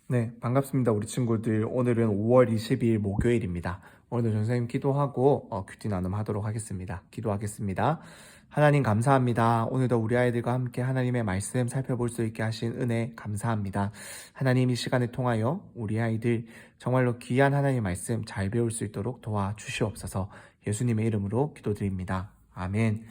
네, 반갑습니다. 우리 친구들. 오늘은 5월 22일 목요일입니다. 오늘도 선생님 기도하고 큐티 나눔 하도록 하겠습니다. 기도하겠습니다. 하나님 감사합니다. 오늘도 우리 아이들과 함께 하나님의 말씀 살펴볼 수 있게 하신 은혜 감사합니다. 하나님 이 시간을 통하여 우리 아이들 정말로 귀한 하나님의 말씀 잘 배울 수 있도록 도와주시옵소서. 예수님의 이름으로 기도드립니다. 아멘.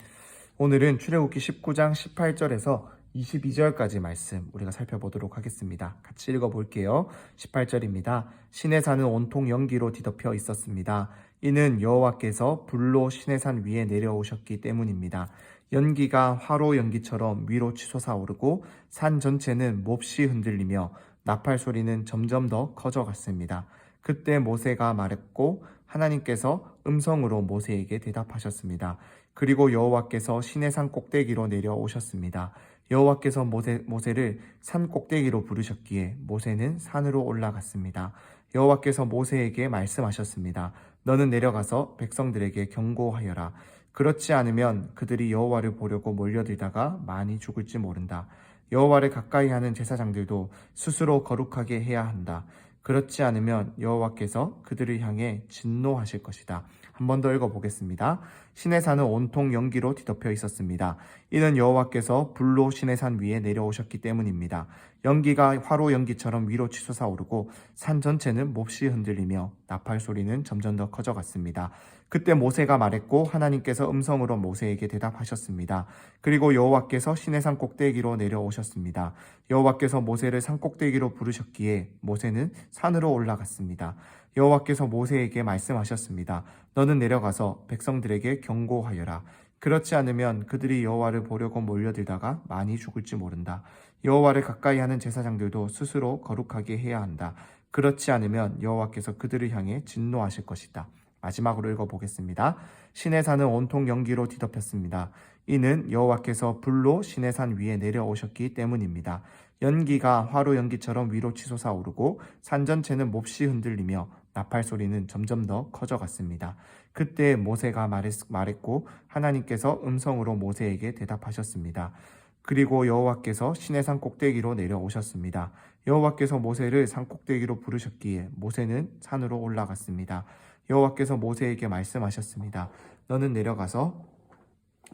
오늘은 출애굽기 19장 18절에서 22절까지 말씀 우리가 살펴보도록 하겠습니다. 같이 읽어볼게요. 18절입니다. 시내산은 온통 연기로 뒤덮여 있었습니다. 이는 여호와께서 불로 시내산 위에 내려오셨기 때문입니다. 연기가 화로 연기처럼 위로 치솟아오르고 산 전체는 몹시 흔들리며 나팔 소리는 점점 더 커져갔습니다. 그때 모세가 말했고 하나님께서 음성으로 모세에게 대답하셨습니다. 그리고 여호와께서 시내산 꼭대기로 내려오셨습니다. 여호와께서 모세를 산 꼭대기로 부르셨기에 모세는 산으로 올라갔습니다. 여호와께서 모세에게 말씀하셨습니다. 너는 내려가서 백성들에게 경고하여라. 그렇지 않으면 그들이 여호와를 보려고 몰려들다가 많이 죽을지 모른다. 여호와를 가까이 하는 제사장들도 스스로 거룩하게 해야 한다. 그렇지 않으면 여호와께서 그들을 향해 진노하실 것이다. 한 번 더 읽어보겠습니다. 시내산은 온통 연기로 뒤덮여 있었습니다. 이는 여호와께서 불로 시내산 위에 내려오셨기 때문입니다. 연기가 화로 연기처럼 위로 치솟아오르고 산 전체는 몹시 흔들리며 나팔 소리는 점점 더 커져갔습니다. 그때 모세가 말했고 하나님께서 음성으로 모세에게 대답하셨습니다. 그리고 여호와께서 시내산 꼭대기로 내려오셨습니다. 여호와께서 모세를 산 꼭대기로 부르셨기에 모세는 산으로 올라갔습니다. 여호와께서 모세에게 말씀하셨습니다. 너는 내려가서 백성들에게 경고하여라. 그렇지 않으면 그들이 여호와를 보려고 몰려들다가 많이 죽을지 모른다. 여호와를 가까이 하는 제사장들도 스스로 거룩하게 해야 한다. 그렇지 않으면 여호와께서 그들을 향해 진노하실 것이다. 마지막으로 읽어보겠습니다. 시내산은 온통 연기로 뒤덮였습니다. 이는 여호와께서 불로 시내산 위에 내려오셨기 때문입니다. 연기가 화로 연기처럼 위로 치솟아오르고 산 전체는 몹시 흔들리며 나팔 소리는 점점 더 커져갔습니다. 그때 모세가 말했고 하나님께서 음성으로 모세에게 대답하셨습니다. 그리고 여호와께서 시내산 꼭대기로 내려오셨습니다. 여호와께서 모세를 산 꼭대기로 부르셨기에 모세는 산으로 올라갔습니다. 여호와께서 모세에게 말씀하셨습니다. 너는 내려가서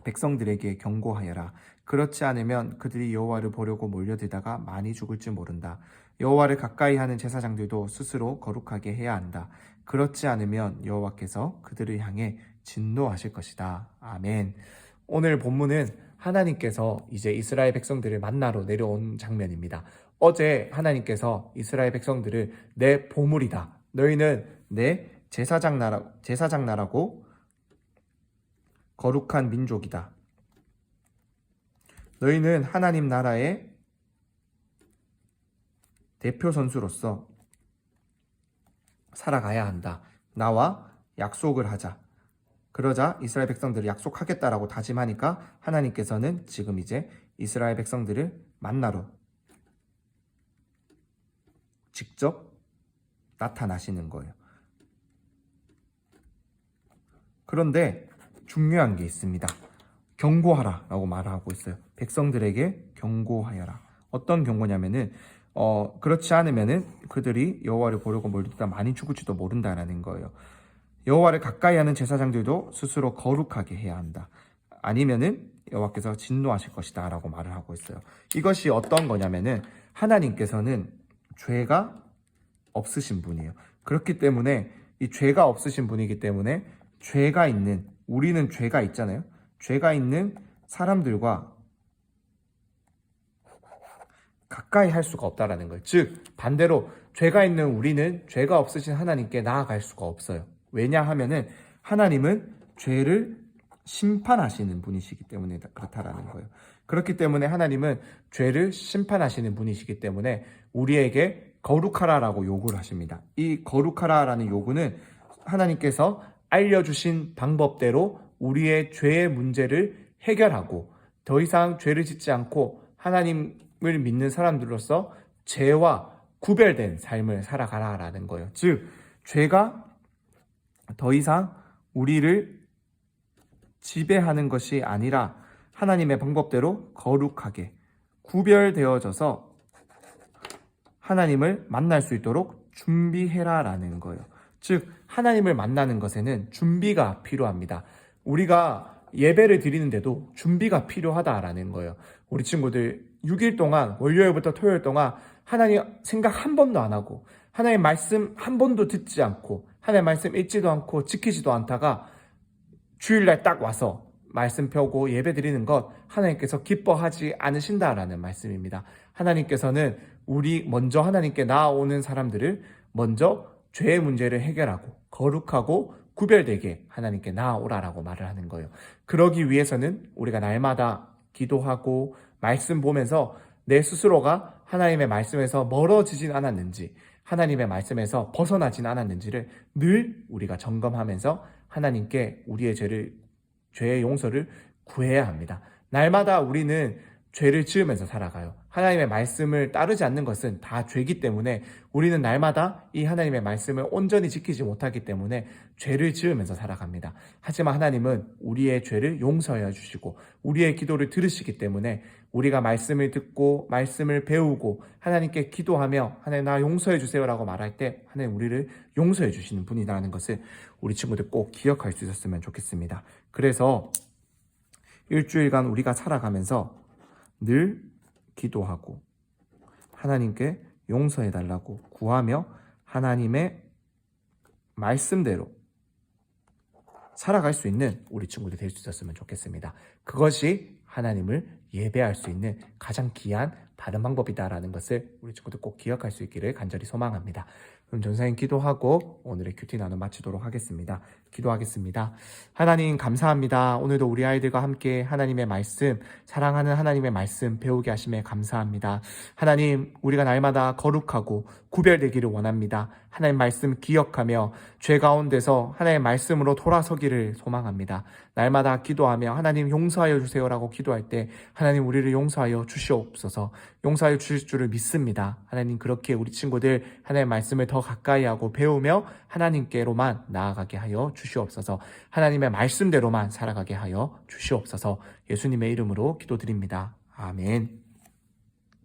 백성들에게 경고하여라. 그렇지 않으면 그들이 여호와를 보려고 몰려들다가 많이 죽을지 모른다. 여호와를 가까이 하는 제사장들도 스스로 거룩하게 해야 한다. 그렇지 않으면 여호와께서 그들을 향해 진노하실 것이다. 아멘. 오늘 본문은 하나님께서 이제 이스라엘 백성들을 만나러 내려온 장면입니다. 어제 하나님께서 이스라엘 백성들을 내 보물이다. 너희는 내 제사장 나라고 거룩한 민족이다. 너희는 하나님 나라의 대표 선수로서 살아가야 한다. 나와 약속을 하자. 그러자 이스라엘 백성들을 약속하겠다라고 다짐하니까 하나님께서는 지금 이제 이스라엘 백성들을 만나러 직접 나타나시는 거예요. 그런데 중요한 게 있습니다. 경고하라 라고 말을 하고 있어요. 백성들에게 경고하여라. 어떤 경고냐면은 그렇지 않으면은 그들이 여호와를 보려고 몰리다 많이 죽을지도 모른다라는 거예요. 여호와를 가까이 하는 제사장들도 스스로 거룩하게 해야 한다. 아니면은 여호와께서 진노하실 것이다 라고 말을 하고 있어요. 이것이 어떤 거냐면은 하나님께서는 죄가 없으신 분이에요. 그렇기 때문에 이 죄가 없으신 분이기 때문에 죄가 있는, 우리는 죄가 있잖아요. 죄가 있는 사람들과 가까이 할 수가 없다라는 거예요. 즉 반대로 죄가 있는 우리는 죄가 없으신 하나님께 나아갈 수가 없어요. 왜냐하면은 하나님은 죄를 심판하시는 분이시기 때문에 그렇다라는 거예요. 그렇기 때문에 하나님은 죄를 심판하시는 분이시기 때문에 우리에게 거룩하라라고 요구를 하십니다. 이 거룩하라라는 요구는 하나님께서 알려주신 방법대로 우리의 죄의 문제를 해결하고 더 이상 죄를 짓지 않고 하나님을 믿는 사람들로서 죄와 구별된 삶을 살아가라라는 거예요. 즉 죄가 더 이상 우리를 지배하는 것이 아니라 하나님의 방법대로 거룩하게 구별되어져서 하나님을 만날 수 있도록 준비해라라는 거예요. 즉 하나님을 만나는 것에는 준비가 필요합니다. 우리가 예배를 드리는데도 준비가 필요하다라는 거예요. 우리 친구들 6일 동안 월요일부터 토요일 동안 하나님 생각 한 번도 안 하고 하나님 말씀 한 번도 듣지 않고 하나님 말씀 읽지도 않고 지키지도 않다가 주일날 딱 와서 말씀 펴고 예배 드리는 것 하나님께서 기뻐하지 않으신다라는 말씀입니다. 하나님께서는 우리 먼저 하나님께 나아오는 사람들을 먼저 죄의 문제를 해결하고 거룩하고 구별되게 하나님께 나아오라라고 말을 하는 거예요. 그러기 위해서는 우리가 날마다 기도하고 말씀 보면서 내 스스로가 하나님의 말씀에서 멀어지진 않았는지 하나님의 말씀에서 벗어나진 않았는지를 늘 우리가 점검하면서 하나님께 우리의 죄의 용서를 구해야 합니다. 날마다 우리는 죄를 지으면서 살아가요. 하나님의 말씀을 따르지 않는 것은 다 죄이기 때문에 우리는 날마다 이 하나님의 말씀을 온전히 지키지 못하기 때문에 죄를 지으면서 살아갑니다. 하지만 하나님은 우리의 죄를 용서해 주시고 우리의 기도를 들으시기 때문에 우리가 말씀을 듣고 말씀을 배우고 하나님께 기도하며 하나님 나 용서해 주세요라고 말할 때 하나님 우리를 용서해 주시는 분이라는 것을 우리 친구들 꼭 기억할 수 있었으면 좋겠습니다. 그래서 일주일간 우리가 살아가면서 늘 기도하고 하나님께 용서해달라고 구하며 하나님의 말씀대로 살아갈 수 있는 우리 친구들이 될 수 있었으면 좋겠습니다. 그것이 하나님을 예배할 수 있는 가장 귀한 바른 방법이다라는 것을 우리 친구들 꼭 기억할 수 있기를 간절히 소망합니다. 그럼 전사님 기도하고 오늘의 큐티 나눔 마치도록 하겠습니다. 기도하겠습니다. 하나님 감사합니다. 오늘도 우리 아이들과 함께 하나님의 말씀, 사랑하는 하나님의 말씀 배우게 하심에 감사합니다. 하나님 우리가 날마다 거룩하고 구별되기를 원합니다. 하나님 말씀 기억하며 죄 가운데서 하나님의 말씀으로 돌아서기를 소망합니다. 날마다 기도하며 하나님 용서하여 주세요라고 기도할 때 하나님 우리를 용서하여 주시옵소서. 용서하여 주실 줄을 믿습니다. 하나님 그렇게 우리 친구들 하나님의 말씀을 더 가까이 하고 배우며 하나님께로만 나아가게 하여 주시옵소서. 하나님의 말씀대로만 살아가게 하여 주시옵소서. 예수님의 이름으로 기도드립니다. 아멘.